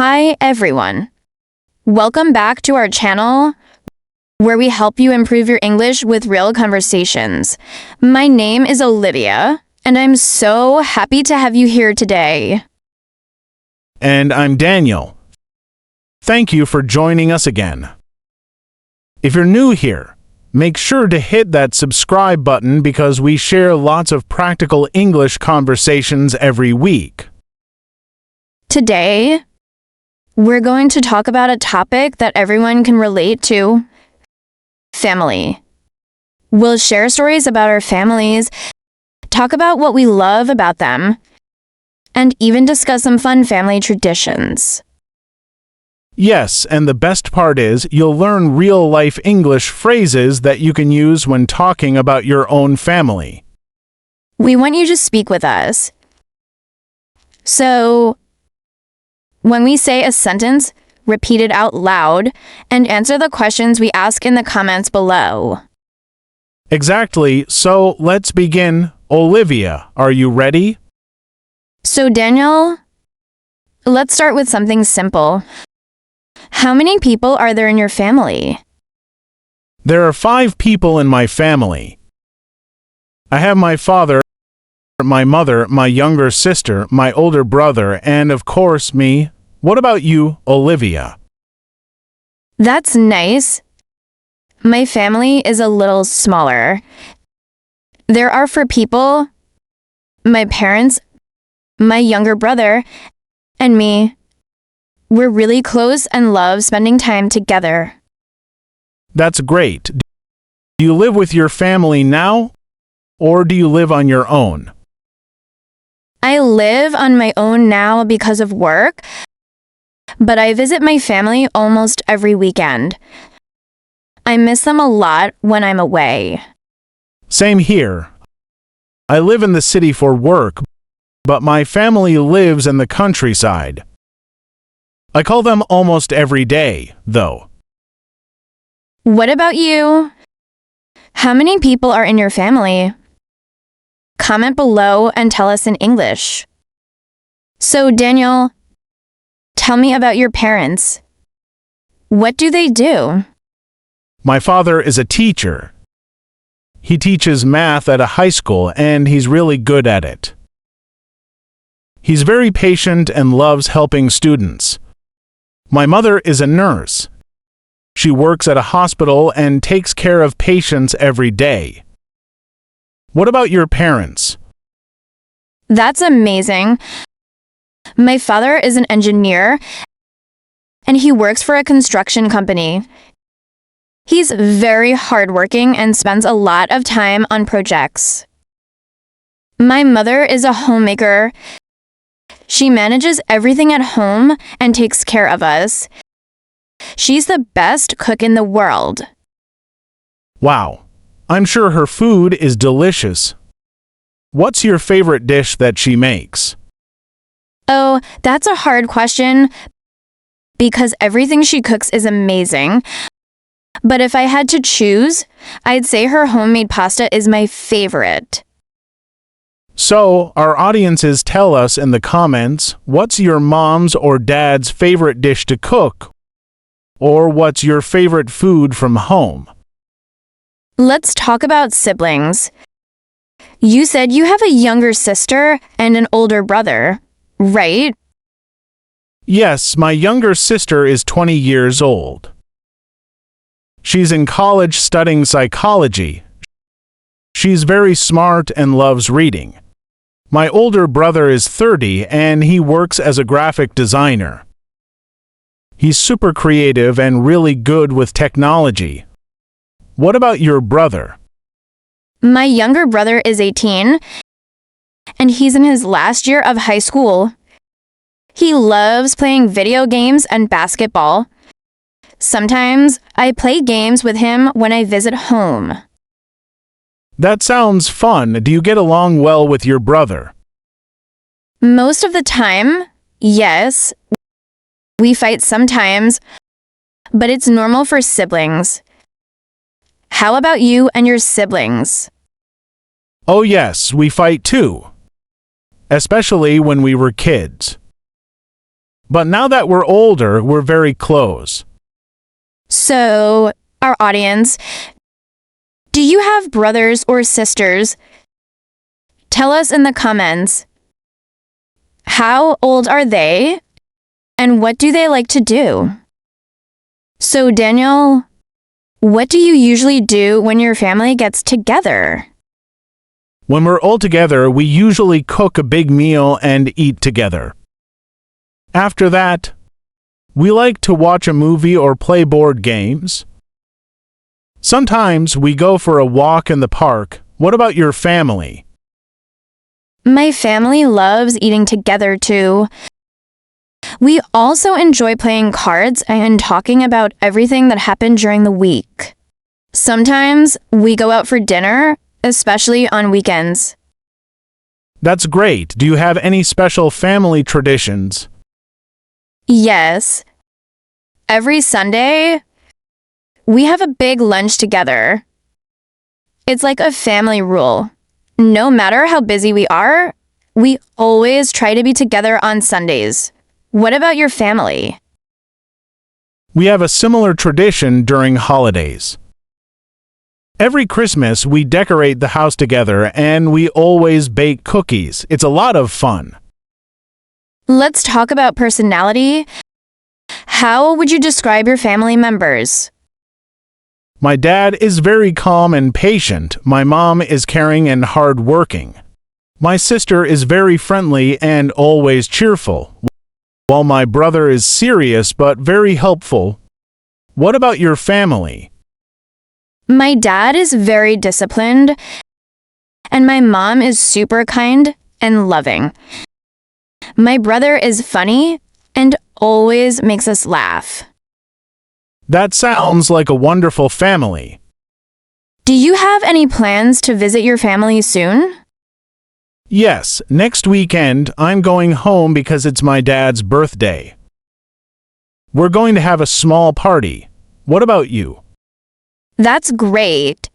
Hi, everyone. Welcome back to our channel where we help you improve your English with real conversations. My name is Olivia, and I'm so happy to have you here today. And I'm Daniel. Thank you for joining us again. If you're new here, make sure to hit that subscribe button because we share lots of practical English conversations every week. Today, we're going to talk about a topic that everyone can relate to: family. We'll share stories about our families, talk about what we love about them, and even discuss some fun family traditions. Yes, and the best part is you'll learn real-life English phrases that you can use when talking about your own family. We want you to speak with us. So, when we say a sentence, repeat it out loud and answer the questions we ask in the comments below. Exactly, so let's begin. Olivia, are you ready? So, Daniel, let's start with something simple. How many people are there in your family? There are 5 people in my family. I have my father, my mother, my younger sister, my older brother, and of course me. What about you, Olivia? That's nice. My family is a little smaller. There are 4 people: my parents, my younger brother, and me. We're really close and love spending time together. That's great. Do you live with your family now, or do you live on your own? I live on my own now because of work, but I visit my family almost every weekend. I miss them a lot when I'm away. Same here. I live in the city for work, but my family lives in the countryside. I call them almost every day, though. What about you? How many people are in your family? Comment below and tell us in English. So, Daniel, tell me about your parents. What do they do? My father is a teacher. He teaches math at a high school, and he's really good at it. He's very patient and loves helping students. My mother is a nurse. She works at a hospital and takes care of patients every day. What about your parents? That's amazing. My father is an engineer, and he works for a construction company. He's very hardworking and spends a lot of time on projects. My mother is a homemaker. She manages everything at home and takes care of us. She's the best cook in the world. Wow, I'm sure her food is delicious. What's your favorite dish that she makes? Oh, that's a hard question because everything she cooks is amazing. But if I had to choose, I'd say her homemade pasta is my favorite. So, our audiences tell us in the comments, what's your mom's or dad's favorite dish to cook? Or what's your favorite food from home? Let's talk about siblings. You said you have a younger sister and an older brother, right? Yes, my younger sister is 20 years old. She's in college studying psychology. She's very smart and loves reading. My older brother is 30 and he works as a graphic designer. He's super creative and really good with technology. What about your brother? My younger brother is 18, and he's in his last year of high school. He loves playing video games and basketball. Sometimes I play games with him when I visit home. That sounds fun. Do you get along well with your brother? Most of the time, yes. We fight sometimes, but it's normal for siblings. How about you and your siblings? Oh yes, we fight too. Especially when we were kids. But now that we're older, we're very close. So, our audience, do you have brothers or sisters? Tell us in the comments. How old are they? And what do they like to do? So, Daniel, what do you usually do when your family gets together? When we're all together, we usually cook a big meal and eat together. After that, we like to watch a movie or play board games. Sometimes we go for a walk in the park. What about your family? My family loves eating together too. We also enjoy playing cards and talking about everything that happened during the week. Sometimes we go out for dinner, especially on weekends. That's great. Do you have any special family traditions? Yes. Every Sunday, we have a big lunch together. It's like a family rule. No matter how busy we are, we always try to be together on Sundays. What about your family? We have a similar tradition during holidays. Every Christmas, we decorate the house together and we always bake cookies. It's a lot of fun. Let's talk about personality. How would you describe your family members? My dad is very calm and patient. My mom is caring and hardworking. My sister is very friendly and always cheerful, while my brother is serious but very helpful. What about your family? My dad is very disciplined, and my mom is super kind and loving. My brother is funny and always makes us laugh. That sounds like a wonderful family. Do you have any plans to visit your family soon? Yes, next weekend I'm going home because it's my dad's birthday. We're going to have a small party. What about you? That's great.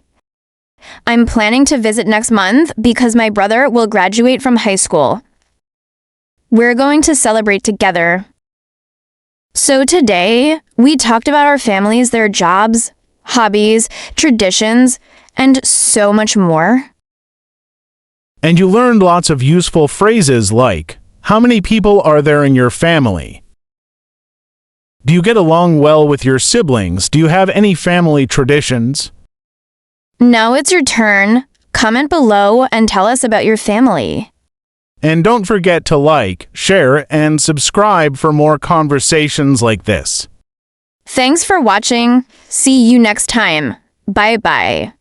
I'm planning to visit next month because my brother will graduate from high school. We're going to celebrate together. So today, we talked about our families, their jobs, hobbies, traditions, and so much more. And you learned lots of useful phrases like, how many people are there in your family? Do you get along well with your siblings? Do you have any family traditions? Now it's your turn. Comment below and tell us about your family. And don't forget to like, share, and subscribe for more conversations like this. Thanks for watching. See you next time. Bye-bye.